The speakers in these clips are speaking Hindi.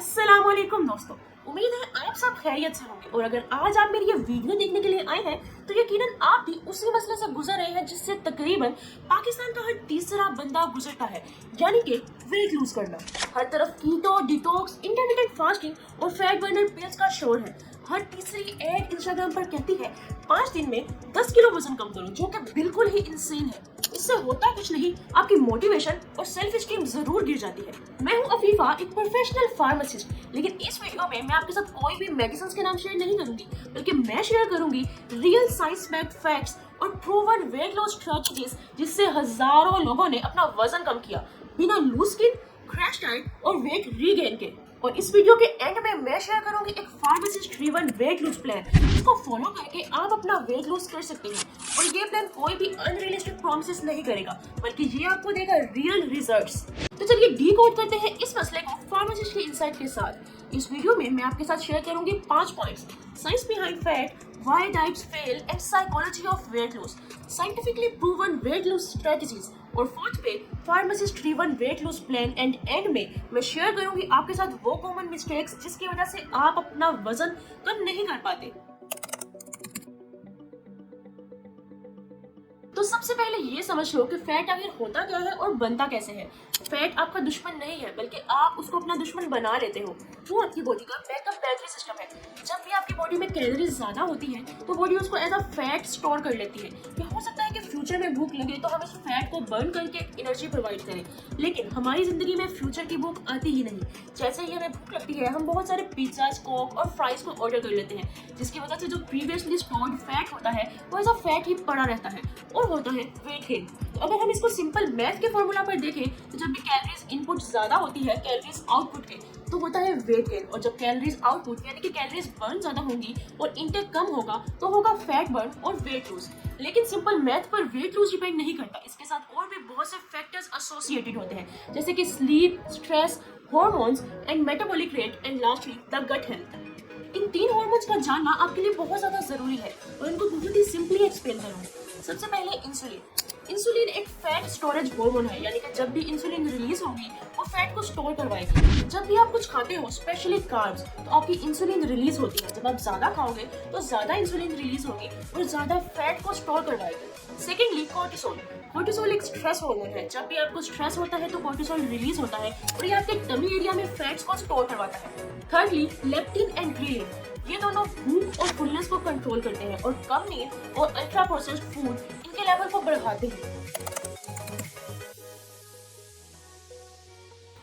अस्सलामुअलैकुम दोस्तों, उम्मीद है आप सब खैरियत से होंगे। और अगर आज आप मेरी ये वीडियो देखने के लिए आए हैं तो यकीनन आप भी उसी मसले से गुजर रहे हैं जिससे तकरीबन पाकिस्तान का हर तीसरा बंदा गुजरता है, यानी कि वेट लूज करना। हर तरफ कीटो, डिटॉक्स, इंटरमिटेंट फास्टिंग और फैट बर्नर पिल्स का शोर है। हर तीसरी एड इंस्टाग्राम पर कहती है 5 दिन में 10 किलो वजन कम करो, जो कि बिल्कुल ही इंसेन है। इससे होता कुछ नहीं, आपकी मोटिवेशन और सेल्फ स्टीम जरूर गिर जाती है। मैं हूं अफीफा, एक प्रोफेशनल फार्मासिस्ट, लेकिन इस वीडियो में मैं आपके साथ कोई भी मेडिसिन के नाम शेयर नहीं करूंगी, बल्कि मैं शेयर करूंगी रियल साइंस बैक्ड फैक्ट्स और प्रूवन वेट लॉस स्ट्रेटजीज, जिससे हजारों लोगों ने अपना वजन कम किया बिना लूज स्किन, क्रैश डाइट और वेट रीगेन के। और इस वीडियो के एंड में मैं शेयर करूंगी एक pharmacist driven weight lose plan, जिसको फॉलो करके आप अपना वेट लूज कर सकते हैं। और ये प्लान कोई भी अनरियलिस्टिक प्रॉमिसेस नहीं करेगा, बल्कि ये आपको देगा रियल रिजल्ट्स। तो चलिए डीकोड करते हैं इस मसले को फार्मासिस्ट के इंसाइट के साथ। इस वीडियो में मैं आपके साथ शेयर करूंगी 5 points: science behind fat, why diets fail and psychology of weight loss, scientifically proven weight loss strategies, और फोर्थ पे pharmacist driven weight loss plan. And में मैं शेयर करूंगी आपके साथ वो कॉमन मिस्टेक्स जिसकी वजह से आप अपना वजन कम नहीं कर पाते। तो सबसे पहले ये समझ लो कि फैट आखिर होता क्या है और बनता कैसे है। फैट आपका दुश्मन नहीं है, बल्कि आप उसको अपना दुश्मन बना लेते हो। वो आपकी बॉडी का बैकअप बैटरी सिस्टम है। जब भी आपकी बॉडी में कैलोरीज ज्यादा होती है तो बॉडी उसको एज अ फैट स्टोर कर लेती है। ये हो सकता है कि फ्यूचर में भूख लगे तो हम इस फैट को बर्न करके एनर्जी प्रोवाइड करें, लेकिन हमारी जिंदगी में फ्यूचर की भूख आती ही नहीं। जैसे ही हमें भूख लगती है, हम बहुत सारे पिज्जा, कोक और फ्राइज को ऑर्डर कर लेते हैं, जिसकी वजह से जो प्रीवियसली स्टोर्ड फैट होता है वो एज अ फैट ही पड़ा रहता है और होता है वेट गेन। तो अगर हम इसको सिंपल मैथ के फॉर्मूला पर देखें तो जब भी कैलोरीज इनपुट ज्यादा होती है कैलोरीज आउटपुट के, तो होता है वेट गेन। और जब कैलोरीज आउटपुट यानी कि कैलोरीज बर्न ज्यादा होंगी और इनटेक कम होगा तो होगा फैट बर्न और वेट लूज। लेकिन सिंपल मैथ पर वेट लूज डिपेंड नहीं करता, इसके साथ और भी बहुत से फैक्टर्स एसोसिएटेड होते हैं, जैसे कि sleep, stress, hormones and metabolic rate and lastly the gut health. इन 3 हार्मोन्स का जानना आपके लिए बहुत ज्यादा जरूरी है और इनको बहुत ही सिंपली एक्सप्लेन करूंगी। सबसे पहले इंसुलिन। इंसुलिन एक फैट स्टोरेज हार्मोन है, यानी कि जब भी इंसुलिन रिलीज होगी वो फैट को स्टोर करवाएगी। जब भी आप कुछ खाते हो, स्पेशली कार्ब्स, तो आपकी इंसुलिन रिलीज होती है। जब आप ज्यादा खाओगे तो ज्यादा इंसुलिन रिलीज होगी और ज्यादा फैट को स्टोर करवाएगी। Secondly cortisol. कोर्टिसोल एक स्ट्रेस हार्मोन है। जब भी आपको स्ट्रेस होता है तो कोर्टिसोल रिलीज होता है और ये आपके टमी एरिया में फैट्स को स्टोर करवाता है। Thirdly leptin and ghrelin. ये दोनों भूख और फुलनेस को कंट्रोल करते हैं और कम नींद और अल्ट्रा प्रोसेस्ड फूड इनके लेवल को बढ़ाते हैं।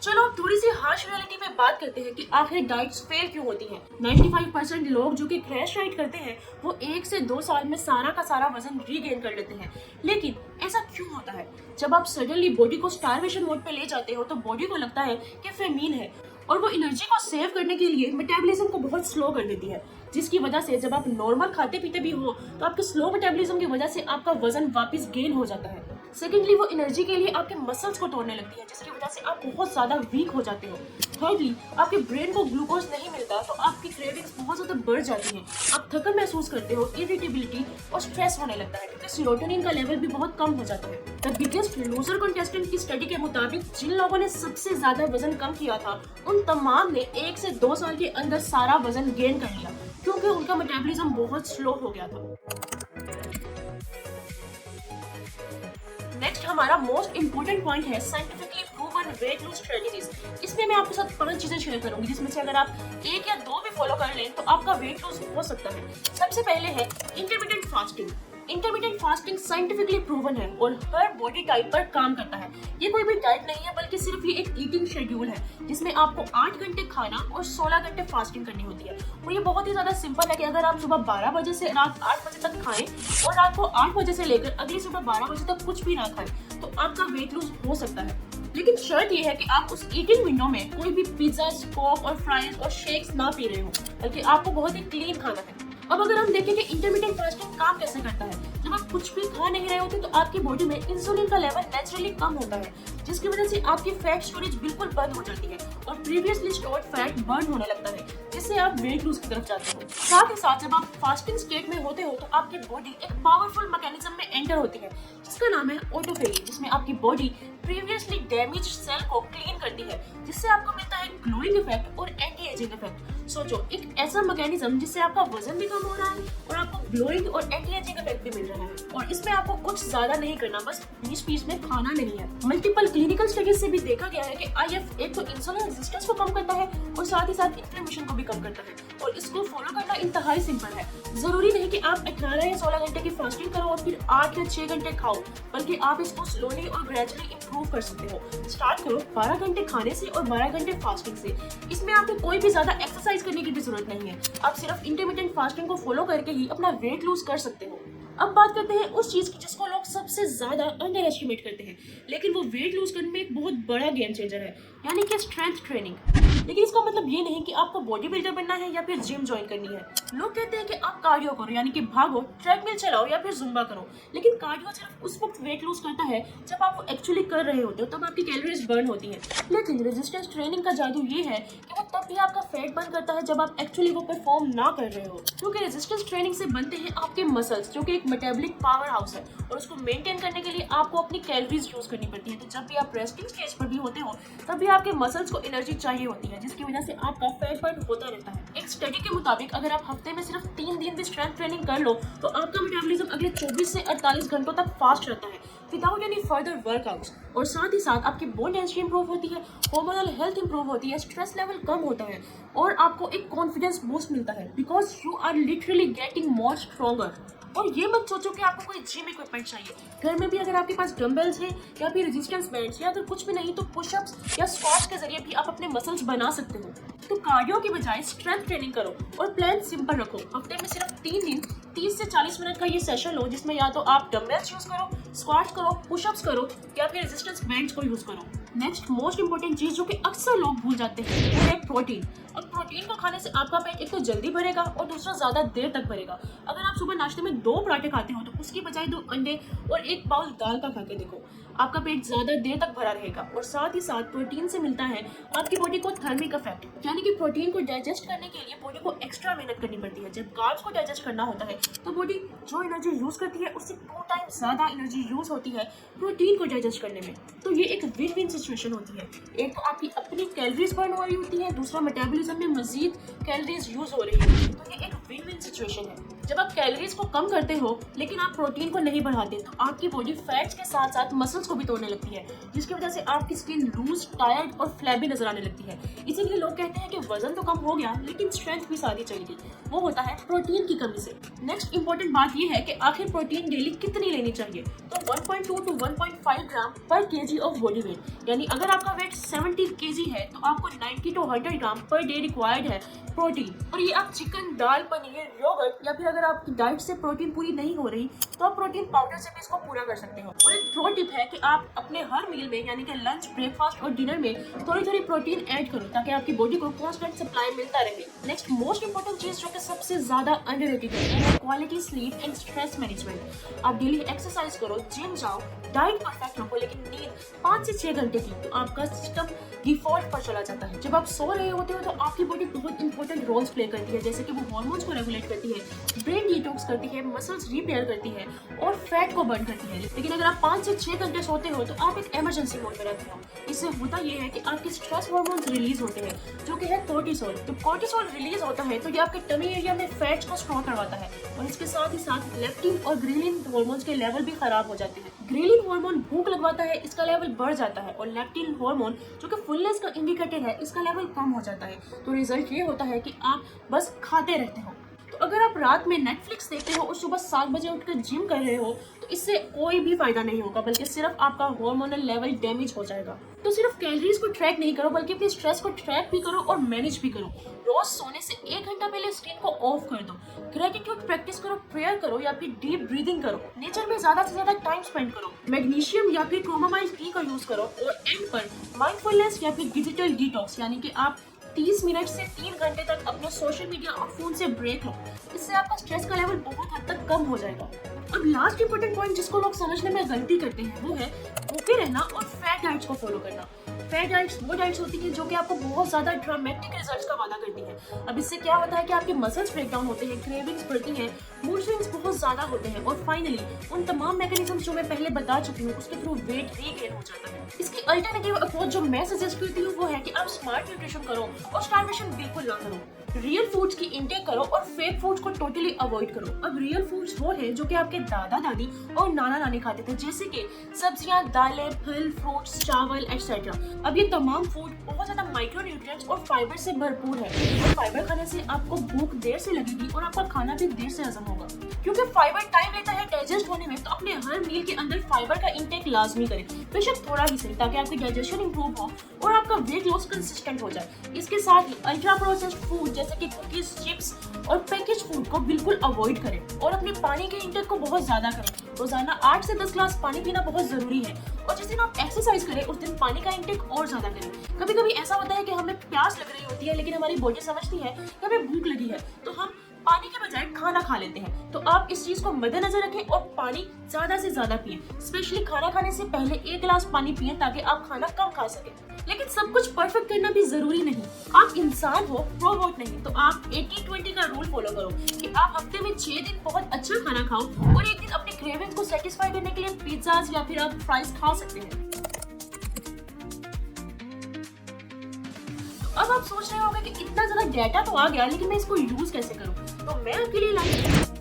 चलो अब थोड़ी सी हार्श रियलिटी पे बात करते हैं कि आखिर डाइट्स फेल क्यों होती हैं। 95% लोग जो कि क्रैश डाइट करते हैं वो 1 से 2 साल में सारा का सारा वजन रीगेन कर लेते हैं। लेकिन ऐसा क्यों होता है? जब आप सडनली बॉडी को स्टारवेशन मोड पे ले जाते हो तो बॉडी को लगता है कि फेमीन है और वो एनर्जी को सेव करने के लिए मेटाबॉलिज्म को बहुत स्लो कर देती है, जिसकी वजह से जब आप नॉर्मल खाते पीते भी हो तो आपके स्लो मेटाबॉलिज्म की वजह से आपका वजन वापस गेन हो जाता है। सेकेंडली वो एनर्जी के लिए आपके मसल्स को तोड़ने लगती है, जिसकी वजह से आप बहुत ज्यादा वीक हो जाते हो। थर्डली आपके ब्रेन को ग्लूकोज नहीं मिलता तो आपकी क्रेविंग्स बहुत ज्यादा बढ़ जाती हैं। आप थकन महसूस करते हो, इरिटेबिलिटी और स्ट्रेस होने लगता है, क्योंकि सेरोटोनिन का लेवल भी बहुत कम हो जाता है। द बिगेस्ट लूजर कंटेस्टेंट की स्टडी के मुताबिक जिन लोगों ने सबसे ज्यादा वजन कम किया था उन तमाम ने 1 से 2 साल के अंदर सारा वजन गेन कर लिया, क्योंकि उनका मेटाबॉलिज्म बहुत स्लो हो गया था। नेक्स्ट हमारा मोस्ट इंपोर्टेंट पॉइंट है scientifically proven weight lose strategies. इसमें मैं आपके साथ 5 चीजें शेयर करूंगी, जिसमें से अगर आप 1 या 2 भी फॉलो कर लें तो आपका वेट लूज हो सकता है। सबसे पहले है intermittent fasting. Intermittent fasting scientifically proven है और हर बॉडी टाइप पर काम करता है। ये कोई भी डाइट नहीं है, बल्कि सिर्फ ये एक ईटिंग शेड्यूल है जिसमें आपको 8 घंटे खाना और 16 घंटे फास्टिंग करनी होती है। और ये बहुत ही ज्यादा सिंपल है कि अगर आप सुबह 12 बजे से रात 8 बजे तक खाएं और रात को 8 बजे से लेकर अगली सुबह 12 बजे तक कुछ भी ना खाएं तो आपका वेट लूज हो सकता है। लेकिन शर्त ये है कि आप उस ईटिंग विंडो में कोई भी पिज्जा, कोक और फ्राइज और शेक्स ना पी रहे हो, बल्कि आपको बहुत ही क्लीन खाना है। अब अगर हम देखें कि इंटरमिटेंट फास्टिंग काम कैसे करता है, जब आप कुछ भी खा नहीं रहे होते तो आपकी बॉडी में इंसुलिन का लेवल नेचुरली कम होता है, जिसकी वजह से आपकी फैट स्टोरेज बिल्कुल बंद हो जाती है और प्रीवियसली स्टोर्ड फैट बर्न होने लगता है, जिससे आप वेट लूज की तरफ जाते हो। साथ ही साथ जब आप फास्टिंग स्टेट में होते हो तो आपकी बॉडी एक पावरफुल मैकेनिज्म में एंटर होती है, जिसका नाम है ऑटोफेजी, जिसमें आपकी बॉडी प्रीवियसली डैमेज सेल को क्लीन करती है, जिससे आपको मिलता है ग्लोइंग इफेक्ट और एंटी एजिंग इफेक्ट। सोचो, एक ऐसा मैकेनिज्म जिससे आपका वजन भी कम हो रहा है और आपको ग्लोइंग और एंटी एजिंग इफेक्ट भी मिल रहा है, और इसमें आपको कुछ ज्यादा नहीं करना, बस बीच बीच में खाना नहीं है। मल्टीपल क्लिनिकल स्टडीज से भी देखा गया है कि IF एक तो इंसुलिन रेजिस्टेंस को कम करता है और साथ ही साथ इन्फ्लेमेशन को भी कम करता है, और इसको फॉलो करना इंतहाई सिंपल है। जरूरी नहीं कि आप 18 या 16 घंटे की फास्टिंग करो और फिर 8 या 6 घंटे खाओ, बल्कि आप इसको स्लोली और ग्रेजुअली इंप्रूव कर सकते हो। स्टार्ट करो 12 घंटे खाने से और 12 घंटे फास्टिंग से। इसमें आपको कोई भी ज्यादा एक्सरसाइज करने की भी जरूरत नहीं है, आप सिर्फ इंटरमिटेंट फास्टिंग को फॉलो करके ही अपना वेट लूज कर सकते हो। अब बात करते हैं उस चीज की जिसको लोग सबसे ज्यादा अंडर एस्टिमेट करते हैं, लेकिन वो वेट लूज करने में एक बहुत बड़ा गेम चेंजर है, यानी कि स्ट्रेंथ ट्रेनिंग। लेकिन इसका मतलब ये नहीं कि आपको बॉडी बिल्डर बनना है या फिर जिम ज्वाइन करनी है। लोग कहते हैं कि आप कार्डियो करो, यानी कि भागो, ट्रेडमिल चलाओ या फिर जुम्बा करो, लेकिन कार्डियो सिर्फ उस वक्त वेट लूज करता है जब आप वो एक्चुअली कर रहे होते हो, तब आपकी कैलोरीज बर्न होती हैं। लेकिन रेजिस्टेंस ट्रेनिंग का जादू ये है कि वो तब भी आपका फैट बर्न करता है जब आप एक्चुअली वो परफॉर्म ना कर रहे हो, क्योंकि रेजिस्टेंस ट्रेनिंग से बनते हैं आपके मसल्स, जो कि एक मेटाबॉलिक पावर हाउस है, और उसको मेंटेन करने के लिए आपको अपनी कैलोरीज यूज करनी पड़ती है। तो जब भी आप रेस्टिंग स्टेज पर भी होते हो तब भी आपके मसल्स को एनर्जी चाहिए होती है, जिसकी वजह से आपका फैट बर्न होता रहता है। एक स्टडी के मुताबिक अगर आप हफ्ते में सिर्फ 3 दिन भी स्ट्रेंथ ट्रेनिंग कर लो तो आपका मेटाबॉलिज्म अगले 24 से 48 घंटों तक फास्ट रहता है विदाउट एनी फर्दर वर्कआउट्स, और साथ ही साथ आपकी बोन डेंसिटी इंप्रूव होती है, हार्मोनल हेल्थ इंप्रूव होती है, स्ट्रेस लेवल कम होता है, और आपको एक कॉन्फिडेंस बूस्ट मिलता है, because you are literally getting more stronger. और ये मत सोचो कि आपको कोई जिम इक्विपमेंट चाहिए। घर में भी अगर आपके पास डंबल्स हैं या फिर रेजिस्टेंस बैंड्स, या अगर कुछ भी नहीं तो पुशअप्स या स्क्वाट्स के जरिए भी आप अपने मसल्स बना सकते हो। तो कार्डियो की बजाय स्ट्रेंथ ट्रेनिंग करो और प्लान सिंपल रखो। हफ्ते में सिर्फ 3 दिन 30 से 40 मिनट का ये सेशन लो, जिसमें या तो आप डंबल्स यूज करो, स्क्वाट्स करो, पुशअप्स करो, या फिर रेजिस्टेंस बैंड्स को यूज करो। नेक्स्ट मोस्ट इंपोर्टेंट चीज जो कि अक्सर लोग भूल जाते हैं वो है प्रोटीन। अब प्रोटीन को खाने से आपका पेट एक तो जल्दी भरेगा और दूसरा ज्यादा देर तक भरेगा। अगर आप सुबह नाश्ते में 2 पराठे खाते हो तो उसकी बजाय 2 अंडे और 1 बाउल दाल का खा के देखो, आपका पेट ज्यादा देर तक भरा रहेगा। और साथ ही साथ प्रोटीन से मिलता है आपकी बॉडी को थर्मिक इफेक्ट, यानी कि प्रोटीन को डाइजेस्ट करने के लिए बॉडी को एक्स्ट्रा मेहनत करनी पड़ती है। जब कार्ब्स को डाइजेस्ट करना होता है तो बॉडी जो एनर्जी यूज करती है उससे 2 टाइम ज्यादा एनर्जी यूज होती है प्रोटीन को डाइजेस्ट करने में। तो ये एक विन विन सिचुएशन होती है, एक तो आपकी अपनी कैलोरीज बर्न हो रही होती है, दूसरा मेटाबॉलिज्म में मजीद कैलोरीज यूज हो रही है। तो ये एक विन विन सिचुएशन है। जब आप कैलोरीज को कम करते हो लेकिन आप प्रोटीन को नहीं बढ़ाते तो आपकी बॉडी फैट्स के साथ साथ मसल्स को भी तोड़ने लगती है, जिसकी वजह से आपकी स्किन लूज, टायर्ड और फ्लैबी नजर आने लगती है। इसीलिए लोग कहते हैं कि वजन तो कम हो गया लेकिन स्ट्रेंथ भी सारी चली गई। वो होता है प्रोटीन की कमी से। नेक्स्ट इंपॉर्टेंट बात ये है कि आखिर प्रोटीन डेली कितनी लेनी चाहिए। तो 1.2 to 1.5 ग्राम पर केजी ऑफ बॉडी वेट, यानी अगर आपका वेट 70 केजी है तो आपको 90 to 100 gram per day required है प्रोटीन। और ये आप चिकन, दाल, पनीर, योगर्ट, या फिर अगर आपकी डाइट से प्रोटीन पूरी नहीं हो रही तो आप प्रोटीन पाउडर से भी इसको पूरा कर सकते हो। और एक प्रो टिप है कि आप अपने हर मील में, यानी कि लंच, ब्रेकफास्ट और डिनर में थोड़ी थोड़ी प्रोटीन ऐड करो ताकि आपकी बॉडी को कांस्टेंट सप्लाई मिलता रहे। नेक्स्ट मोस्ट इंपोर्टेंट चीज जो कि सबसे ज्यादा अंडररेटेड है quality sleep and stress management. आप डेली एक्सरसाइज करो, जिम जाओ, डाइट परफेक्ट रखो, लेकिन नींद 5 से 6 घंटे की, तो आपका सिस्टम डिफॉल्ट पर चला जाता है। जब आप सो रहे होते हो तो आपकी बॉडी बहुत इंपॉर्टेंट रोल्स प्ले करती है, जैसे कि वो हार्मोन्स को रेगुलेट करती है, ब्रेन डिटॉक्स करती है, मसल्स रिपेयर करती है और फैट को बर्न करती है। लेकिन अगर आप 5 से 6 घंटे सोते हो तो आप एक इमरजेंसी मोड में रहते हो। इससे होता यह है कि आपके स्ट्रेस हार्मोन्स रिलीज होते हैं जो कि है कोर्टिसोल। तो कोर्टिसोल रिलीज होता है तो ये आपके टमी एरिया में फैट्स को स्टोर करवाता है, और इसके साथ ही साथ लेप्टिन और ग्रेलिन हार्मोन्स के लेवल भी खराब हो जाते हैं। ग्रेलिन हार्मोन भूख लगवाता है, इसका लेवल बढ़ जाता है, और लेप्टिन हार्मोन जो कि फुलनेस का इंडिकेटर है, इसका लेवल कम हो जाता है। तो रिजल्ट ये होता है कि आप बस खाते रहते हो। तो अगर आप रात में नेटफ्लिक्स देखते हो और सुबह 7 बजे उठकर जिम कर रहे हो तो इससे कोई भी फायदा नहीं होगा, बल्कि सिर्फ आपका हार्मोनल लेवल डैमेज हो जाएगा। तो सिर्फ कैलोरीज को ट्रैक नहीं करो बल्कि अपने स्ट्रेस को ट्रैक भी करो और मैनेज भी करो। रोज सोने से 1 घंटा पहले स्क्रीन को ऑफ कर दो, ग्रेटिट्यूड प्रैक्टिस करो, प्रेयर करो या फिर डीप ब्रीदिंग करो, नेचर में ज्यादा से ज्यादा टाइम स्पेंड करो, मैग्नीशियम या फिर क्रोमामाइल टी का यूज करो, और एंड पर माइंडफुलनेस या फिर डिजिटल डिटॉक्स, यानी कि आप 30 मिनट से 3 घंटे तक अपने सोशल मीडिया और फोन से ब्रेक लो। इससे आपका स्ट्रेस का लेवल बहुत हद तक कम हो जाएगा। अब लास्ट इंपॉर्टेंट पॉइंट जिसको लोग समझने में गलती करते हैं वो है भूखे रहना और फैट डाइट्स को फॉलो करना। फैट डाइट्स वो डाइट्स होती है जो कि आपको बहुत ज्यादा ड्रामेटिक रिजल्ट्स का वादा करती है। अब इससे क्या होता है कि आपके मसल्स ब्रेक डाउन होते हैं, क्रेविंग्स बढ़ती हैं, मूड स्विंग्स बहुत ज्यादा होते हैं और फाइनली उन तमाम मैकेनिज्म जो मैं पहले बता चुकी हूँ उसके थ्रू वेट रीगेन हो जाता है। इसकी अल्टरनेटिव अप्रोच जो मैं सजेस्ट करती हूँ वो है कि आप स्मार्ट न्यूट्रिशन करो और स्टार्वेशन बिल्कुल ना करो। रियल फूड्स की इंटेक करो और फेक फूड्स को टोटली अवॉइड करो। अब रियल फूड्स वो है जो कि आपके दादा दादी और नाना नानी खाते थे, जैसे कि सब्जियां, दालें, फल, फ्रूट्स, चावल एक्सेट्रा। अब ये तमाम फूड बहुत ज्यादा माइक्रो न्यूट्रिएंट्स और फाइबर से भरपूर है और फाइबर खाने से आपको भूख देर से लगेगी और आपका खाना भी देर से हजम होगा। क्योंकि फाइबर टाइम लेता है डाइजेस्ट होने में, तो अपने हर मील के अंदर फाइबर का इंटेक लाजमी करें, बेशक थोड़ा ही सही, ताकि आपकी डाइजेशन इंप्रूव हो और आपका वेट लॉस कंसिस्टेंट हो जाए। इसके साथ ही अल्ट्रा प्रोसेस्ड फूड जैसे कि कुकीज, चिप्स और पैकेज फूड को बिल्कुल अवॉइड करें और अपने पानी के इंटेक को बहुत ज्यादा करें। रोजाना 8 से 10 ग्लास पानी पीना बहुत जरूरी है और जिस दिन आप एक्सरसाइज करें उस दिन पानी का इंटेक और ज्यादा करें। कभी कभी ऐसा होता है कि हमें प्यास लग रही होती है लेकिन हमारी बॉडी समझती है कि हमें भूख लगी है, तो हम पानी के बजाय खाना खा लेते हैं। तो आप इस चीज को मद्देनजर रखें और पानी ज्यादा से ज्यादा पिएं। स्पेशली खाना खाने से पहले 1 गिलास पानी पिएं ताकि आप खाना कम खा सकें। लेकिन सब कुछ परफेक्ट करना भी जरूरी नहीं। आप इंसान हो, रोबोट नहीं। तो आप 80-20 का रूल फॉलो करो कि आप हफ्ते में 6 दिन बहुत अच्छा खाना खाओ और एक दिन अपने क्रेविंग्स को सेटिस्फाई करने के लिए पिज्जाज या फिर आप फ्राइज खा सकते हैं। अब आप सोच रहे होंगे कि इतना ज्यादा डेटा तो आ गया लेकिन मैं इसको यूज कैसे करूं? तो मैं आपके लिए लाई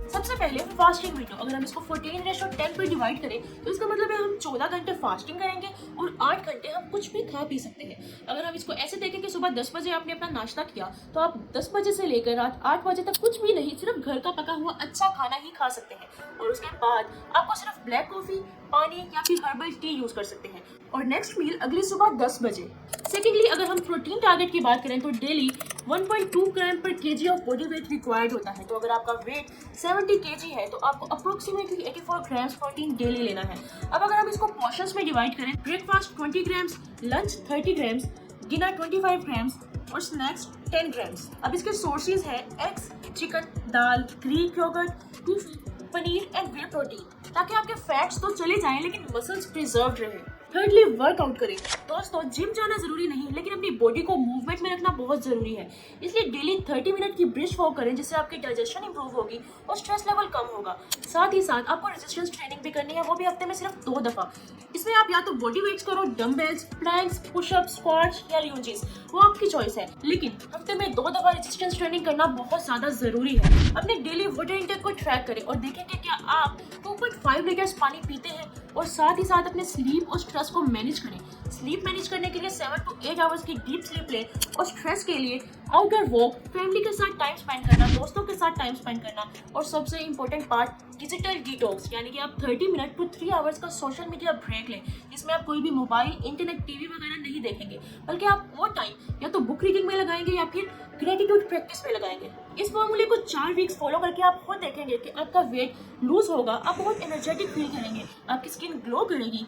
सबसे पहले फास्टिंग विंडो। अगर हम इसको 14:10 पर डिवाइड करें तो इसका मतलब है हम 14 घंटे फास्टिंग करेंगे और 8 घंटे हम कुछ भी खा पी सकते हैं। अगर हम इसको ऐसे देखें कि सुबह 10 बजे आपने अपना नाश्ता किया तो आप 10 बजे से लेकर रात 8 बजे तक कुछ भी नहीं, सिर्फ घर का पका हुआ अच्छा खाना ही खा सकते हैं और उसके बाद आपको सिर्फ ब्लैक कॉफी, पानी या फिर हर्बल टी यूज कर सकते हैं और नेक्स्ट मील अगली सुबह 10 बजे। सेकेंडली, अगर हम प्रोटीन टारगेट की बात करें तो डेली 1.2 ग्राम पर KG of body weight required होता है। तो अगर आपका वेट 70 केजी है तो आपको अप्रोक्सीमेटली 84 ग्राम्स प्रोटीन डेली लेना है। अब अगर हम इसको पोर्शंस में डिवाइड करें, breakfast 20 grams, lunch 30 grams, dinner 25 grams और स्नैक्स 10 ग्राम्स। अब इसके सोर्सेज है एग्स, चिकन, दाल, Greek yogurt, tofu, paneer and whey protein, ताकि आपके फैट्स तो चले जाएं लेकिन मसल्स प्रिजर्व्ड रहे। थर्डली, वर्कआउट करें। दोस्तों, जिम जाना जरूरी नहीं लेकिन अपनी बॉडी को मूवमेंट में रखना बहुत जरूरी है। इसलिए डेली 30 मिनट की ब्रिस्क वॉक करें जिससे आपकी डाइजेशन इंप्रूव होगी और स्ट्रेस लेवल कम होगा। साथ ही साथ आपको रेजिस्टेंस ट्रेनिंग भी करनी है, वो भी हफ्ते में सिर्फ 2 दफा। इसमें आप या तो बॉडी वेट्स करो, डंबल्स, प्लैंक्स, पुशअप्स, स्क्वाट्स या लंजेस, वो आपकी चॉइस है, लेकिन हफ्ते में 2 दफा रेजिस्टेंस ट्रेनिंग करना बहुत ज्यादा जरूरी है। अपने डेली वाटर इंटेक को ट्रैक करें और देखें कि क्या आप 2.5 लीटर्स पानी पीते हैं और साथ ही साथ अपने स्लीप और स्ट्रेस को मैनेज करें। स्लीप मैनेज करने के लिए 7 to 8 आवर्स की डीप स्लीप लें और स्ट्रेस के लिए आउटडोर वॉक, फैमिली के साथ टाइम स्पेंड करना, दोस्तों के साथ टाइम स्पेंड करना और सबसे इंपॉर्टेंट पार्ट डिजिटल डिटॉक्स, यानी कि आप 30 मिनट to 3 आवर्स का सोशल मीडिया ब्रेक लें जिसमें आप कोई भी मोबाइल, इंटरनेट, टीवी वगैरह नहीं देखेंगे, बल्कि आप वो टाइम या तो बुक रीडिंग में लगाएंगे या फिर ग्रेटिट्यूड प्रैक्टिस में लगाएंगे। इस फॉर्मूले को 4 वीक्स फॉलो करके आप खुद देखेंगे कि आपका वेट लूज होगा, आप बहुत एनर्जेटिक फील करेंगे, आपकी स्किन ग्लो करेगी।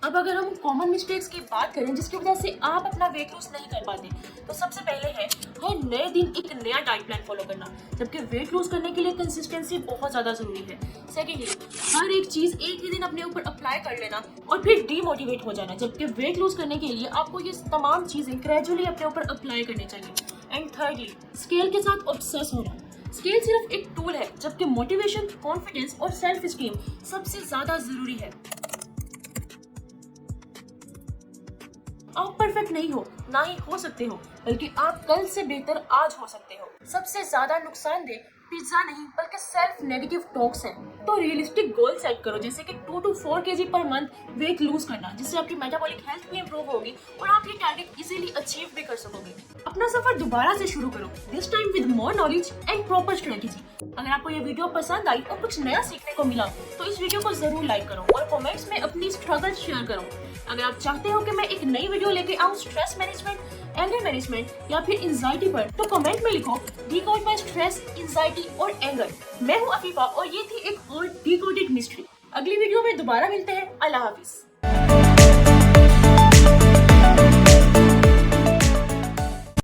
अब अगर हम कॉमन मिस्टेक्स की बात करें जिसकी वजह से आप अपना वेट लूज नहीं कर पाते, तो सबसे पहले है हर नए दिन एक नया डाइट प्लान फॉलो करना, जबकि वेट लूज करने के लिए कंसिस्टेंसी बहुत ज्यादा जरूरी है। सेकेंडली, हर एक चीज एक ही दिन अपने ऊपर अप्लाई कर लेना और फिर डीमोटिवेट हो जाना, जबकि वेट लूज करने के लिए आपको ये तमाम चीजें ग्रेजुअली अपने ऊपर अप्लाई करनी चाहिए। एंड थर्डली, स्केल के साथ ऑब्सेस होना। स्केल सिर्फ एक टूल है, जबकि मोटिवेशन, कॉन्फिडेंस और सेल्फ स्टीम सबसे ज्यादा जरूरी है। आप परफेक्ट नहीं हो, ना ही हो सकते हो, बल्कि आप कल से बेहतर आज हो सकते हो। सबसे ज्यादा नुकसानदेह पिज्जा नहीं बल्कि सेल्फ नेगेटिव टॉक्स है। तो रियलिस्टिक गोल सेट करो, जैसे कि 2 to 4 kg per month weight lose करना, जिससे आपकी मेटाबॉलिक हेल्थ भी इंप्रूव होगी और आप ये टारगेट इजीली अचीव भी कर सकोगे। अपना सफर दोबारा से शुरू करो, this time with more knowledge and proper strategy. अगर आपको ये वीडियो पसंद आई और कुछ नया सीखने को मिला तो इस वीडियो को जरूर लाइक करो और कमेंट्स में अपनी स्ट्रगल शेयर करो। अगर आप चाहते हो कि मैं एक नई वीडियो लेके आऊँ स्ट्रेस मैनेजमेंट, एंगर मैनेजमेंट या फिर एंजाइटी पर, तो कमेंट में लिखो डिकोड माय स्ट्रेस, एंजाइटी और एंगर। मैं हूँ अफीफा और ये थी एक और डिकोडेड मिस्ट्री। अगली वीडियो में दोबारा मिलते हैं। अल्लाह हाफिज।